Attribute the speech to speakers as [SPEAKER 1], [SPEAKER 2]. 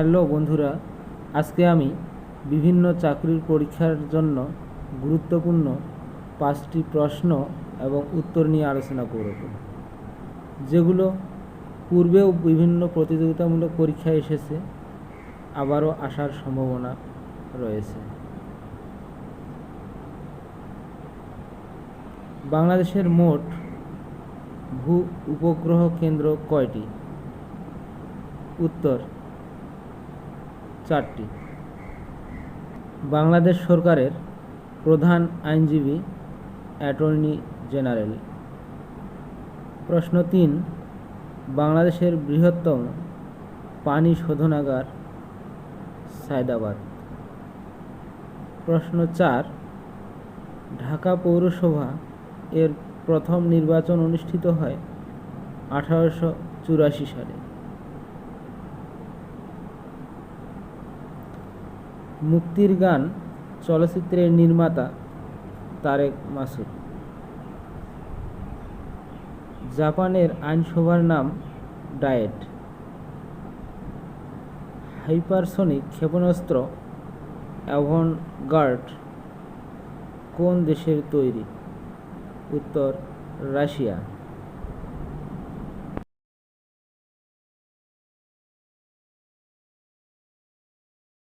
[SPEAKER 1] Hello বন্ধুরা, আজকে আমি বিভিন্ন চাকরির পরীক্ষার জন্য গুরুত্বপূর্ণ 5টি প্রশ্ন এবং উত্তর নিয়ে আলোচনা করব, যেগুলো পূর্বেও বিভিন্ন প্রতিযোগিতামূলক পরীক্ষায় এসেছে, আবারও আসার সম্ভাবনা রয়েছে। বাংলাদেশের মোট ভূ উপগ্রহ কেন্দ্র কয়টি? উত্তর 4টি। বাংলাদেশ সরকারের প্রধান আইনজীবী অ্যাটর্নি জেনারেল। প্রশ্ন 3, বাংলাদেশের বৃহত্তম পানি শোধনাগার সায়দাবাদ। প্রশ্ন 4, ঢাকা পৌরসভা এর প্রথম নির্বাচন অনুষ্ঠিত হয় 1884 সালে। মুক্তির গান চলচ্চিত্রের নির্মাতা তারেক মাসুদ। জাপানের আইনসভার নাম ডায়েট। হাইপারসনিক ক্ষেপণাস্ত্র অ্যাভানগার্ড কোন দেশের তৈরি? উত্তর রাশিয়া।